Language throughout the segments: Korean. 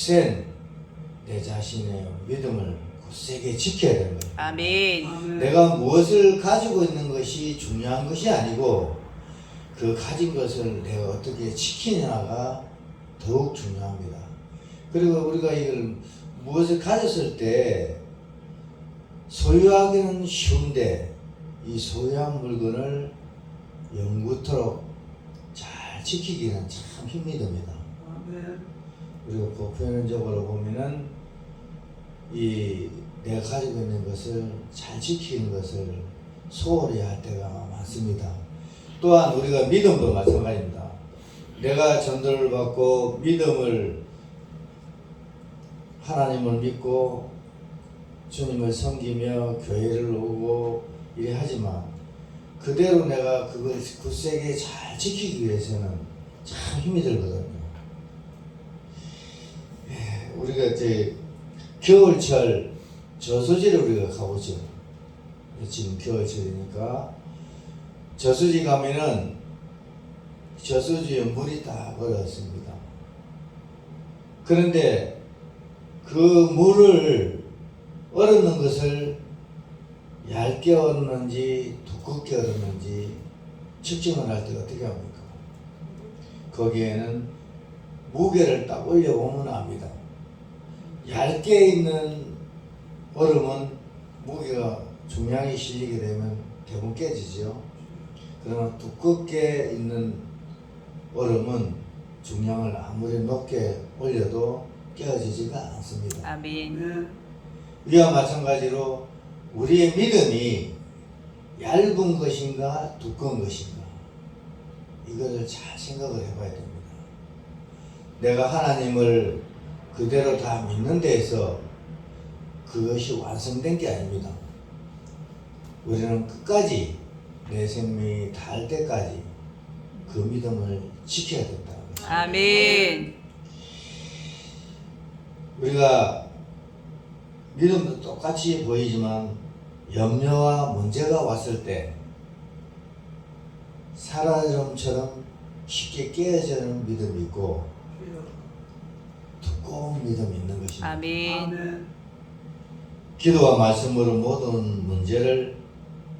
굳센 내 자신의 믿음을 굳세게 지켜야 되는 거예요. 아멘. 내가 무엇을 가지고 있는 것이 중요한 것이 아니고 그 가진 것을 내가 어떻게 지키냐가 더욱 중요합니다. 그리고 우리가 이걸 무엇을 가졌을 때 소유하기는 쉬운데 이 소유한 물건을 영구토록 잘 지키기는 참 힘이 듭니다. 그리고 보편적으로 보면은 이 내가 가지고 있는 것을 잘 지키는 것을 소홀히 할 때가 많습니다. 또한 우리가 믿음도 마찬가지입니다. 내가 전도를 받고 믿음을 하나님을 믿고 주님을 섬기며 교회를 오고 이래 하지만 그대로 내가 그걸 굳세게 잘 지키기 위해서는 참 힘이 들거든요. 우리가 이제 겨울철 저수지를 우리가 가보죠. 지금 겨울철이니까 저수지 가면은 저수지에 물이 딱 얼었습니다. 그런데 그 물을 얼었는 것을 얇게 얼었는지 두껍게 얼었는지 측정을 할 때 어떻게 합니까? 거기에는 무게를 딱 올려보면 압니다. 얇게 있는 얼음은 무게가 중량이 실리게 되면 대부분 깨지죠. 그러나 두껍게 있는 얼음은 중량을 아무리 높게 올려도 깨어지지가 않습니다. 아멘. 이와 마찬가지로 우리의 믿음이 얇은 것인가 두꺼운 것인가 이것을 잘 생각을 해봐야 됩니다. 내가 하나님을 그대로 다 믿는 데에서 그것이 완성된 게 아닙니다. 우리는 끝까지 내 생명이 닿을 때까지 그 믿음을 지켜야 된다. 아멘. 우리가 믿음도 똑같이 보이지만 염려와 문제가 왔을 때 사라름처럼 쉽게 깨어지는 믿음이 있고 두꺼운 믿음이 있는 것입니다. 아멘. 기도와 말씀으로 모든 문제를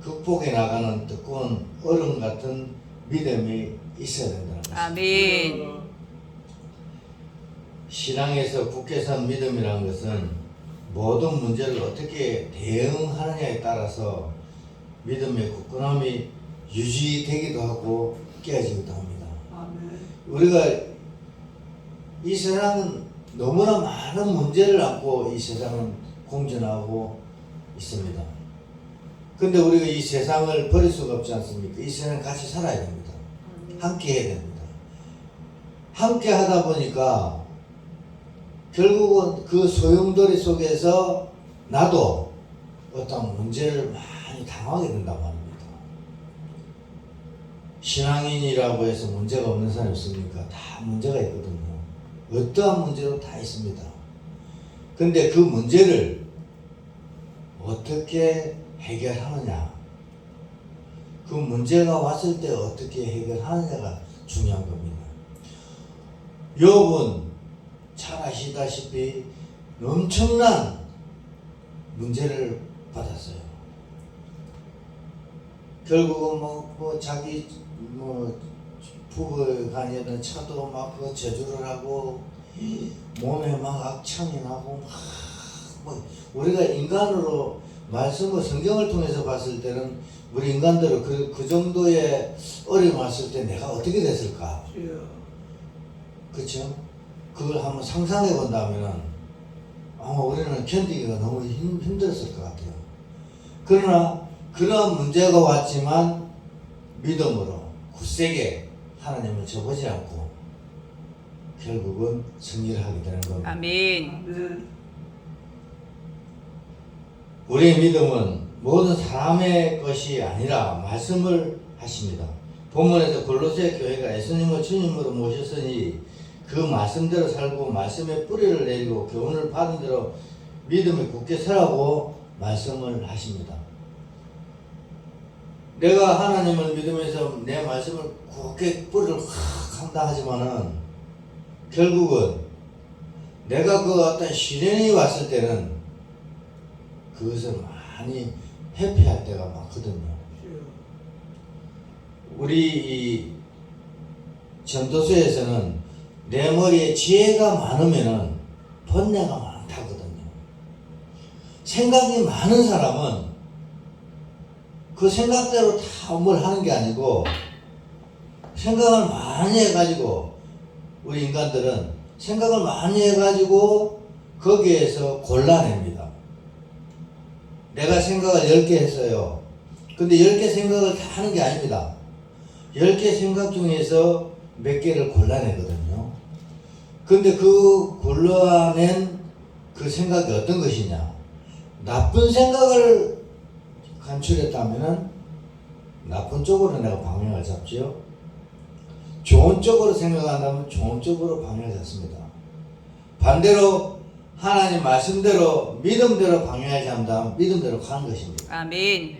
극복해 나가는 두꺼운 얼음 같은 믿음이 있어야 된다는 것입니다. 아멘. 신앙에서 굳게 선 믿음이라는 것은 모든 문제를 어떻게 대응하느냐에 따라서 믿음의 굳건함이 유지되기도 하고 깨어지기도 합니다. 우리가 이 세상은 너무나 많은 문제를 안고 이 세상은 공존하고 있습니다. 근데 우리가 이 세상을 버릴 수가 없지 않습니까? 이 세상 같이 살아야 됩니다. 함께 해야 됩니다. 함께 하다 보니까 결국은 그 소용돌이 속에서 나도 어떤 문제를 많이 당하게 된다고 합니다. 신앙인이라고 해서 문제가 없는 사람이 없습니까? 다 문제가 있거든요. 어떠한 문제도 다 있습니다. 근데 그 문제를 어떻게 해결하느냐, 그 문제가 왔을 때 어떻게 해결하느냐가 중요한 겁니다. 욥은 잘 아시다시피 엄청난 문제를 받았어요. 결국은 자기 부부간에는 차도 막 그 저주를 하고 몸에 막 악창이 나고 우리가 인간으로 말씀을 성경을 통해서 봤을 때는 우리 인간들은 그 정도의 어려움 왔을 때 내가 어떻게 됐을까? 그렇죠? 그걸 한번 상상해 본다면 아마 우리는 견디기가 너무 힘들었을 것 같아요. 그러나 그런 문제가 왔지만 믿음으로 굳세게 하나님을 저보지 않고 결국은 승리를 하게 되는 겁니다. 아멘. 우리의 믿음은 모든 사람의 것이 아니라 말씀을 하십니다. 본문에서 골로새 교회가 예수님을 주님으로 모셨으니 그 말씀대로 살고 말씀의 뿌리를 내리고 교훈을 받은 대로 믿음에 굳게 서라고 말씀을 하십니다. 내가 하나님을 믿으면서 내 말씀을 굳게 뿌리를 확 한다 하지만은 결국은 내가 그 어떤 시련이 왔을 때는 그것을 많이 회피할 때가 많거든요. 우리 이 전도서에서는 내 머리에 지혜가 많으면은 번뇌가 많다거든요. 생각이 많은 사람은 그 생각대로 다 뭘 하는 게 아니고 생각을 많이 해가지고 우리 인간들은 생각을 많이 해가지고 거기에서 골라냅니다. 내가 생각을 10개 했어요. 근데 10개 생각을 다 하는 게 아닙니다. 10개 생각 중에서 몇 개를 골라내거든요. 근데 그 골라낸 그 생각이 어떤 것이냐? 나쁜 생각을 간출했다면은 나쁜 쪽으로 내가 방향을 잡지요. 좋은 쪽으로 생각한다면 좋은 쪽으로 방향을 잡습니다. 반대로 하나님 말씀대로 믿음대로 방향을 잡는다면 믿음대로 가는 것입니다. 아멘.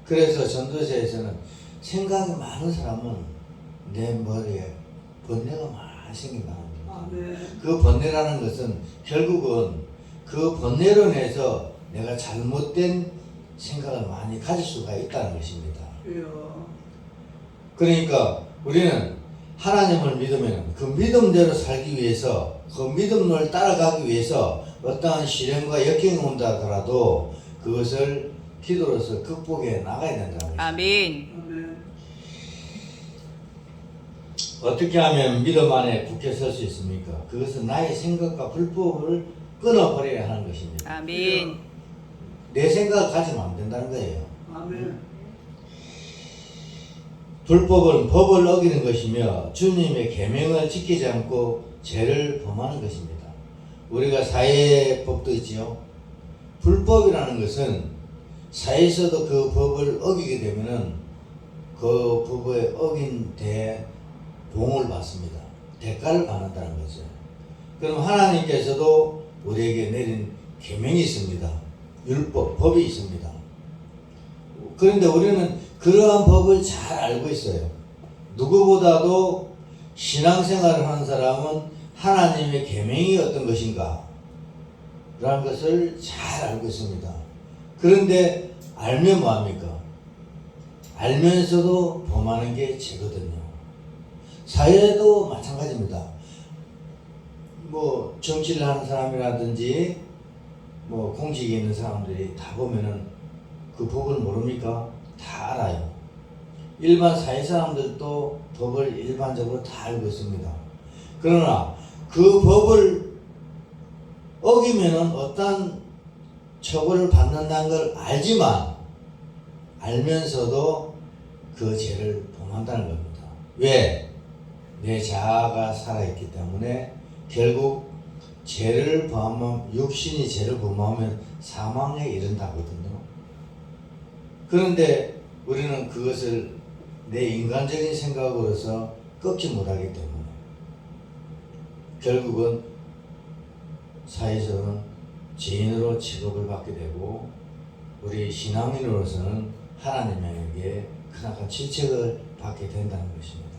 그래서 전도서에서는 생각이 많은 사람은 내 머리에 번뇌가 많이 생긴다는 겁니다. 그 번뇌라는 것은 결국은 그 번뇌로 인해서 내가 잘못된 생각을 많이 가질 수가 있다는 것입니다. 그러니까 우리는 하나님을 믿으면 그 믿음대로 살기 위해서 그 믿음을 따라가기 위해서 어떠한 시련과 역경이 온다 하더라도 그것을 기도로서 극복해 나가야 된다는 것입니다. 아멘. 어떻게 하면 믿음 안에 굳게 설 수 있습니까? 그것은 나의 생각과 불법을 끊어버려야 하는 것입니다. 아멘. 내 생각을 가지면 안 된다는 거예요. 아멘. 불법은 법을 어기는 것이며 주님의 계명을 지키지 않고 죄를 범하는 것입니다. 우리가 사회법도 있지요. 불법이라는 것은 사회에서도 그 법을 어기게 되면은 그 법에 어긴 봉을 받습니다. 대가를 받는다는 거죠. 그럼 하나님께서도 우리에게 내린 계명이 있습니다. 율법, 법이 있습니다. 그런데 우리는 그러한 법을 잘 알고 있어요. 누구보다도 신앙생활을 하는 사람은 하나님의 계명이 어떤 것인가 라는 것을 잘 알고 있습니다. 그런데 알면 뭐합니까? 알면서도 범하는 게 죄거든요. 사회도 마찬가지입니다. 뭐 정치를 하는 사람이라든지 뭐 공직에 있는 사람들이 다 보면은 그 법을 모릅니까? 다 알아요. 일반 사회 사람들도 법을 일반적으로 다 알고 있습니다. 그러나 그 법을 어기면은 어떤 처벌을 받는다는 걸 알지만 알면서도 그 죄를 범한다는 겁니다. 왜? 내 자아가 살아있기 때문에 결국 죄를 범하면 육신이 죄를 범하면 사망에 이른다거든요. 그런데 우리는 그것을 내 인간적인 생각으로서 꺾지 못하기 때문에 결국은 사회에서는 죄인으로 취급을 받게 되고 우리 신앙인으로서는 하나님에게 크나큰 질책을 받게 된다는 것입니다.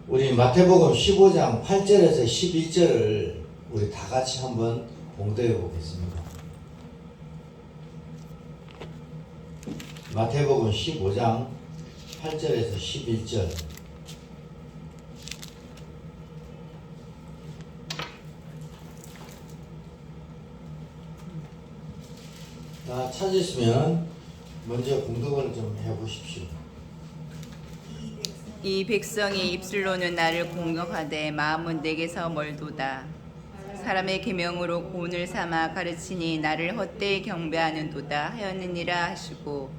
우리 마태복음 15장 8절에서 11절을 우리 다 같이 한번 봉독해 보겠습니다. 마태복음 15장 8절에서 11절. 다 찾으시면 먼저 봉독을 좀 해보십시오. 이 백성이 입술로는 나를 공경하되 마음은 내게서 멀도다. 사람의 계명으로 고운을 삼아 가르치니 나를 헛되이 경배하는도다 하였느니라 하시고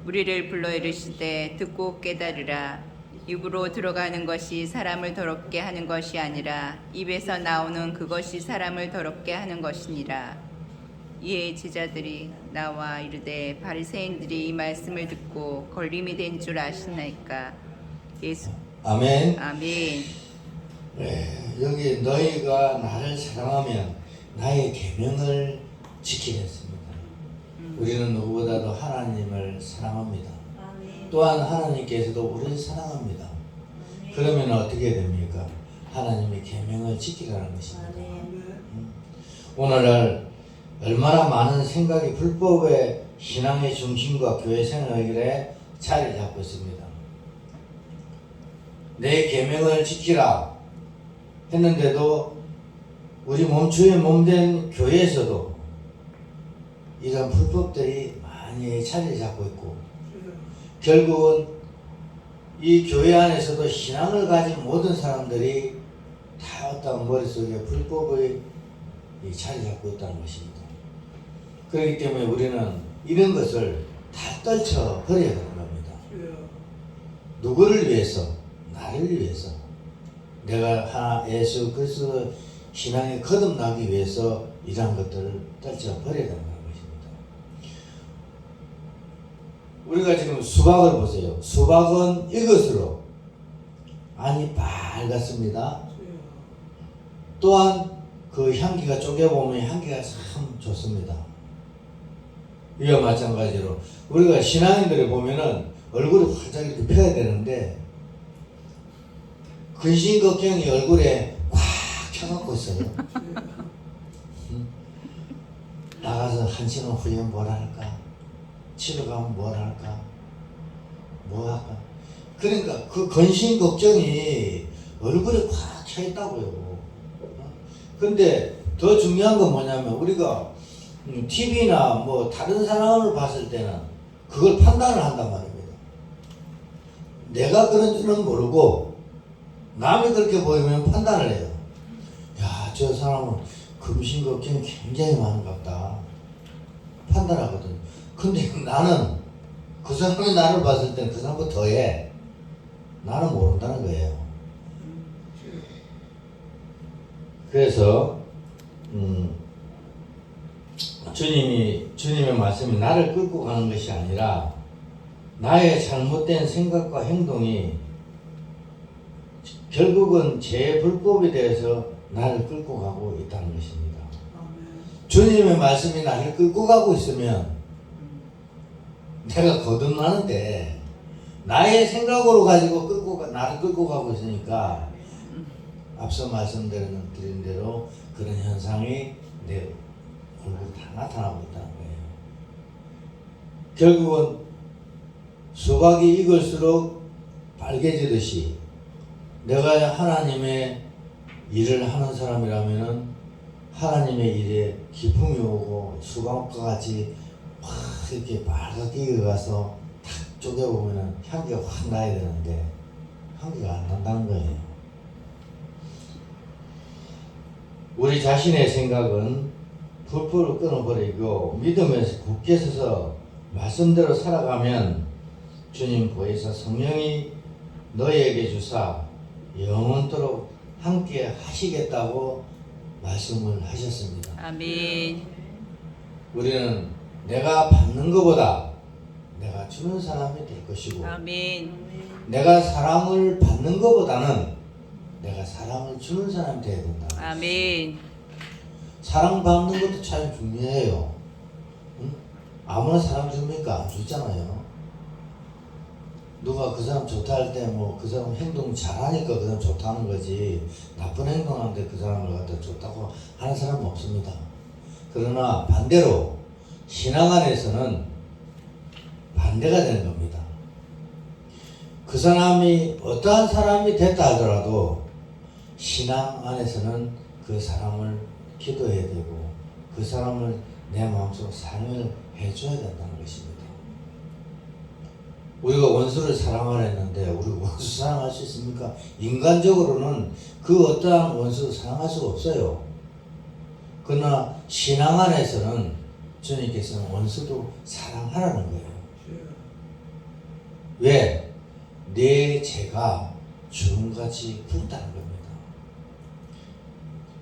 무리를 불러 이르시되 듣고 깨달으라. 입으로 들어가는 것이 사람을 더럽게 하는 것이 아니라 입에서 나오는 그것이 사람을 더럽게 하는 것이니라. 이에 제자들이 나와 이르되 바리새인들이 이 말씀을 듣고 걸림이 된 줄 아시나이까. 예수. 아멘. 아멘. 네, 여기 너희가 나를 사랑하면 나의 계명을 지키겠습니다. 우리는 누구보다도 하나님을 사랑합니다. 또한 하나님께서도 우리를 사랑합니다. 그러면 어떻게 됩니까? 하나님의 계명을 지키라는 것입니다. 아멘. 오늘날 얼마나 많은 생각이 불법의 신앙의 중심과 교회 생활에 자리를 잡고 있습니다. 내 계명을 지키라 했는데도 우리 몸주의 몸된 교회에서도 이런 불법들이 많이 자리를 잡고 있고, 결국은 이 교회 안에서도 신앙을 가진 모든 사람들이 다 어떤 머릿속에 불법의 자리 잡고 있다는 것입니다. 그렇기 때문에 우리는 이런 것을 다 떨쳐 버려야 되는 겁니다. 누구를 위해서? 나를 위해서. 내가 하나 예수 그리스도 신앙에 거듭나기 위해서 이러한 것들을 떨쳐 버려야 된다는 것입니다. 우리가 지금 수박을 보세요. 수박은 이것으로 안이 빨갛습니다. 또한 그 향기가 쪼개보면 향기가 참 좋습니다. 이와 마찬가지로 우리가 신앙인들을 보면은 얼굴이 활짝 이렇게 펴야 되는데 근심 걱정이 얼굴에 꽉 차갖고 있어요. 나가서 한 시간 후에 뭘 할까? 집에 가면 뭘 할까? 뭐 할까? 그러니까 그 근심 걱정이 얼굴에 꽉 차 있다고요. 근데 더 중요한 건 뭐냐면 우리가 TV나 뭐 다른 사람을 봤을 때는 그걸 판단을 한단 말입니다. 내가 그런 줄은 모르고 남이 그렇게 보이면 판단을 해요. 야, 저 사람은 근심 걱정이 굉장히 많은가 보다. 판단하거든요. 근데 나는 그 사람이 나를 봤을 때는 그 사람보다 더해. 나는 모른다는 거예요. 그래서 주님의 말씀이 나를 끌고 가는 것이 아니라 나의 잘못된 생각과 행동이 결국은 제 불법에 대해서 나를 끌고 가고 있다는 것입니다. 주님의 말씀이 나를 끌고 가고 있으면 내가 거듭나는데 나의 생각으로 가지고 나를 끌고 가고 있으니까 앞서 말씀드린 대로 그런 현상이 내 얼굴에 다 나타나고 있다는 거예요. 결국은 수박이 익을수록 빨개지듯이 내가 하나님의 일을 하는 사람이라면은 하나님의 일에 기쁨이 오고 수박과 같이 확 이렇게 빨갛게 익어가서 탁 쪼개보면은 향기가 확 나야 되는데 향기가 안 난다는 거예요. 우리 자신의 생각은 불법을 끊어버리고 믿음에서 굳게 서서 말씀대로 살아가면 주님 보혜사 성령이 너희에게 주사 영원토록 함께 하시겠다고 말씀을 하셨습니다. 아멘. 우리는 내가 받는 것보다 내가 주는 사람이 될 것이고, 아멘. 내가 사랑을 받는 것보다는 내가 사랑을 주는 사람이 되어야 된다. 아멘. 사랑받는 것도 참 중요해요. 응? 아무나 사랑 줍니까? 안 주잖아요. 누가 그 사람 좋다 할 때 뭐 그 사람 행동 잘하니까 그 사람 좋다는 거지, 나쁜 행동하는데 그 사람을 갖다 좋다고 하는 사람은 없습니다. 그러나 반대로 신앙 안에서는 반대가 되는 겁니다. 그 사람이 어떠한 사람이 됐다 하더라도 신앙 안에서는 그 사람을 기도해야 되고 그 사람을 내 마음속으로 사랑을 해줘야 된다는 것입니다. 우리가 원수를 사랑하라 했는데 우리 원수 사랑할 수 있습니까? 인간적으로는 그 어떠한 원수를 사랑할 수가 없어요. 그러나 신앙 안에서는 주님께서는 원수도 사랑하라는 거예요. 왜? 내 죄가 주름같이 굵다는 겁니다.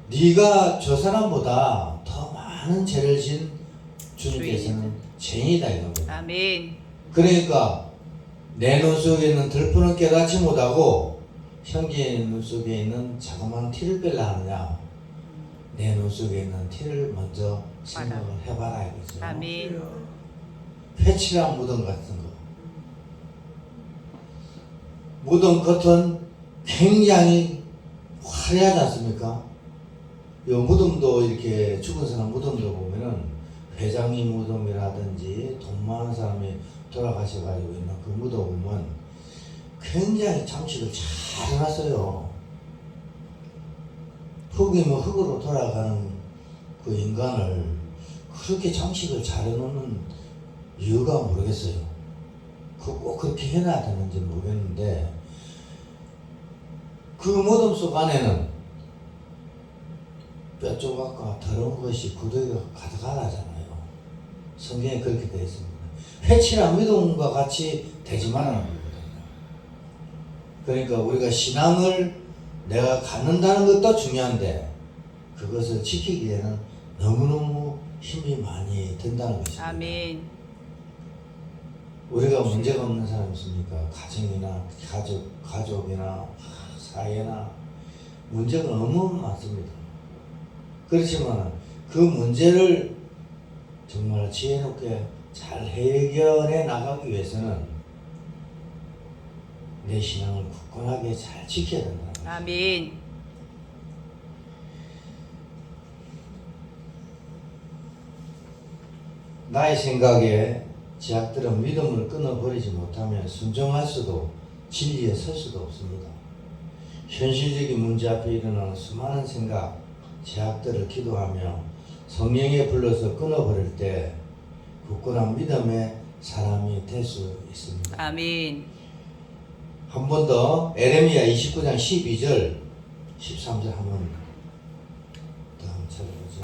네가 저 사람보다 더 많은 죄를 진 주님께서는 죄인이다 이겁니다. 아멘. 그러니까 내 눈 속에 있는 들푸는 깨닫지 못하고 형제의 눈 속에 있는 자그마한 티를 빼려 하느냐, 내 눈 속에 있는 티를 먼저 생각을 해봐라 이거죠. 아멘. 회칠한 무덤 같은 거, 무덤 겉은 굉장히 화려하지 않습니까? 이 무덤도 이렇게 죽은 사람 무덤도 보면은 회장님 무덤이라든지 돈 많은 사람이 돌아가셔가지고 있는 그 무덤 보면 굉장히 장식을 잘 해놨어요. 흙이면 흙으로 돌아가는 그 인간을 그렇게 장식을 잘 해놓는 이유가 모르겠어요. 꼭 그렇게 해놔야 되는지 모르겠는데 그 무덤 속 안에는 뼈 조각과 더러운 것이 구더기가 가득하다잖아요. 성경에 그렇게 되어 있습니다. 회칠한 믿음과 같이 되지 말라는 거거든요. 그러니까 우리가 신앙을 내가 갖는다는 것도 중요한데 그것을 지키기에는 너무너무 힘이 많이 든다는 것입니다. 아멘. 우리가 문제가 없는 사람 있습니까? 가정이나 가족이나 사회나 문제가 너무 많습니다. 그렇지만 그 문제를 정말 지혜롭게 잘 해결해 나가기 위해서는 내 신앙을 굳건하게 잘 지켜야 된다는 거죠. 아멘. 나의 생각에 제약들은 믿음을 끊어버리지 못하면 순종할 수도 진리에 설 수도 없습니다. 현실적인 문제 앞에 일어나는 수많은 생각, 제약들을 기도하며 성령에 불러서 끊어버릴 때 굳건한 믿음의 사람이 될 수 있습니다. 아멘. 한 번 더 에레미야 29장 12절 13절 한번 더 한번 찾아보죠.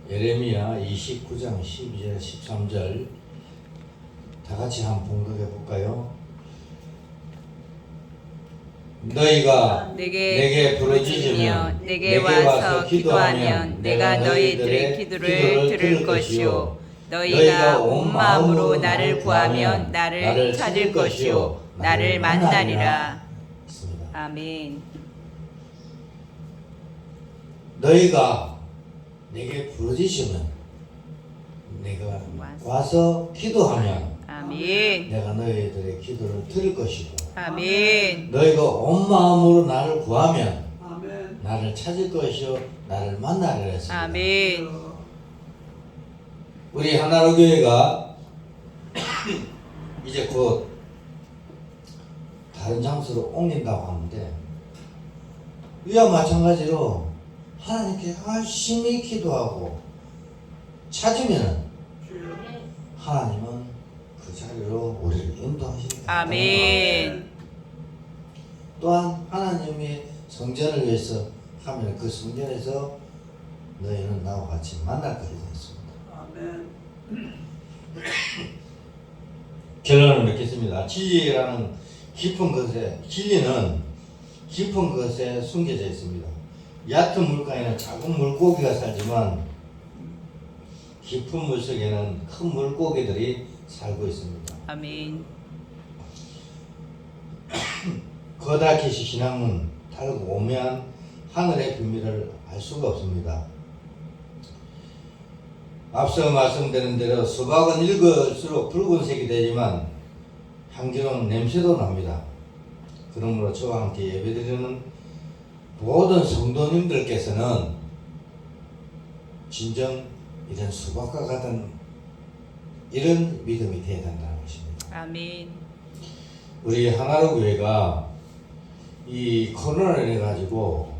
에레미야 29장 12절 13절 다 같이 한번 봉독해 볼까요? 너희가 내게 부르짖으며 내게 와서 기도하면 내가 너희들의 기도를 들을 것이요 너희가 온 마음으로 나를 구하면 나를 찾을 것이요 나를 만나리라. 아멘. 너희가 내게 부르짖으면 내가 와서 기도하면 아멘. 내가 너희들의 기도를 들을 것이고 아멘. 너희가 온 마음으로 나를 구하면 아멘. 나를 찾을 것이요 나를 만나리라 했습니다. 아멘. 우리 하나로 교회가 이제 곧 다른 장소로 옮긴다고 하는데 이와 마찬가지로 하나님께 열심히 기도하고 찾으면 하나님은 그 자리로 우리를 인도하십니다. 아멘. 또한 하나님이 성전을 위해서 하면 그 성전에서 너희는 나와 같이 만날 것이 되었습니다. 아멘. 결론을 맺겠습니다. 진리는 깊은 것에 숨겨져 있습니다. 얕은 물가에는 작은 물고기가 살지만 깊은 물속에는 큰 물고기들이 살고 있습니다. 아멘. 거다케시 신앙은 달고 오면 하늘의 비밀을 알 수가 없습니다. 앞서 말씀드린 대로 수박은 익을수록 붉은색이 되지만 향기로운 냄새도 납니다. 그러므로 저와 함께 예배드리는 모든 성도님들께서는 진정 이런 수박과 같은 이런 믿음이 되어야 된다는 것입니다. 아멘. 우리 하나로 교회가 이 코로나를 해가지고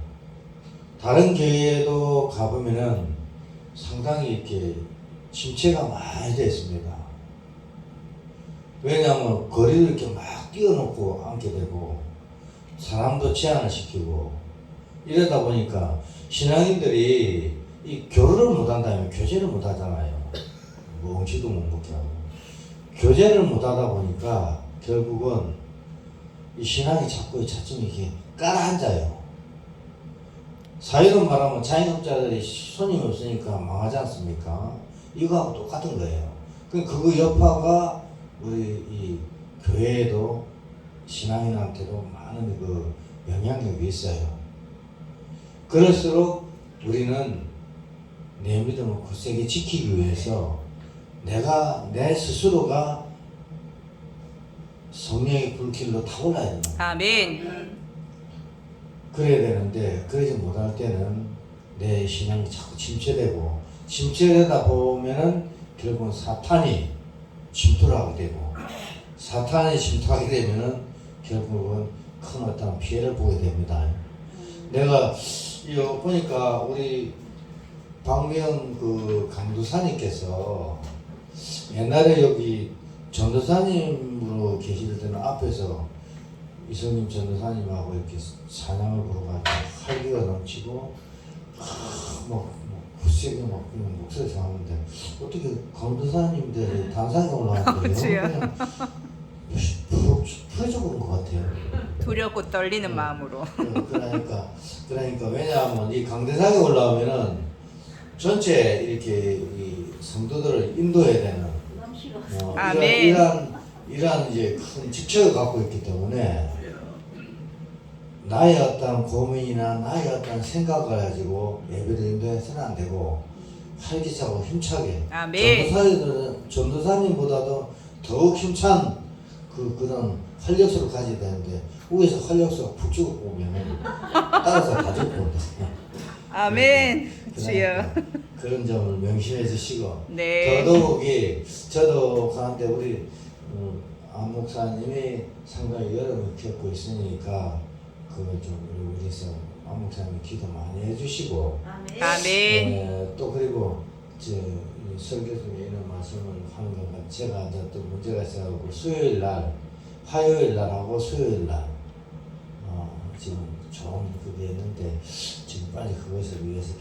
다른 교회에도 가보면은 상당히 이렇게 침체가 많이 됐습니다. 왜냐하면 거리를 이렇게 막 띄워놓고 앉게 되고 사람도 제한을 시키고 이러다 보니까 신앙인들이 이 교류를 못한다면 교제를 못하잖아요. 멍치도 못 먹게 하고 교제를 못하다 보니까 결국은 이 신앙이 자꾸 차츰 이렇게 깔아앉아요. 사회로 말하면 자영업자들이 손님이 없으니까 망하지 않습니까? 이거하고 똑같은 거예요. 그 여파가 우리 이 교회에도 신앙인한테도 많은 그 영향력이 있어요. 그럴수록 우리는 내 믿음을 굳세게 지키기 위해서 내 스스로가 성령의 불길로 타올라야 된다. 아멘. 그래야 되는데 그러지 못할 때는 내 신앙이 자꾸 침체되고 침체되다 보면은 결국은 사탄이 침투를 하게 되고 사탄이 침투하게 되면은 결국은 큰 어떤 피해를 보게 됩니다. 내가 이거 보니까 우리 박미영 그 강도사님께서 옛날에 여기 전도사님으로 계실 때는 앞에서 이성님 전도사님하고 이렇게 찬양을 부르가지고 활기가 넘치고 굳세게 막 그냥 목소리 좋았는데 어떻게 강도사님들이 단상에 올라왔는데 주여. 그냥 풀어져 버린 것 같아요. 두렵고 떨리는 마음으로. 그러니까 왜냐하면 이 강대상에 올라오면은 전체 이렇게 이 성도들을 인도해야 되는 아멘. 이러한 이제 큰 직책을 갖고 있기 때문에 나의 어떤 고민이나 나의 어떤 생각을 가지고 예배를 인도해서는 안 되고 활기차고 힘차게 아멘. 전도사님보다도 더욱 힘찬 그런 활력소를 가져야 되는데 위에서 활력소가 푹 죽어 보면은 따라서 다 죽고 온다. 아멘. 주여. 그런 점을 명심해 주시고 네. 더더욱이 저도 가는데 우리 안 목사님이 상당히 여름을 겪고 있으니까 좀 우리서 안 목사님 기도 많이 해주시고 아멘. 또 그리고 설교 중에 이런 말씀을 하는 것 같아요. 제가 이제 또 문제가 있어가지고 수요일 날, 화요일 날하고 수요일 날 지금 좋은 그게 있는데 지금 빨리 그것을 위해서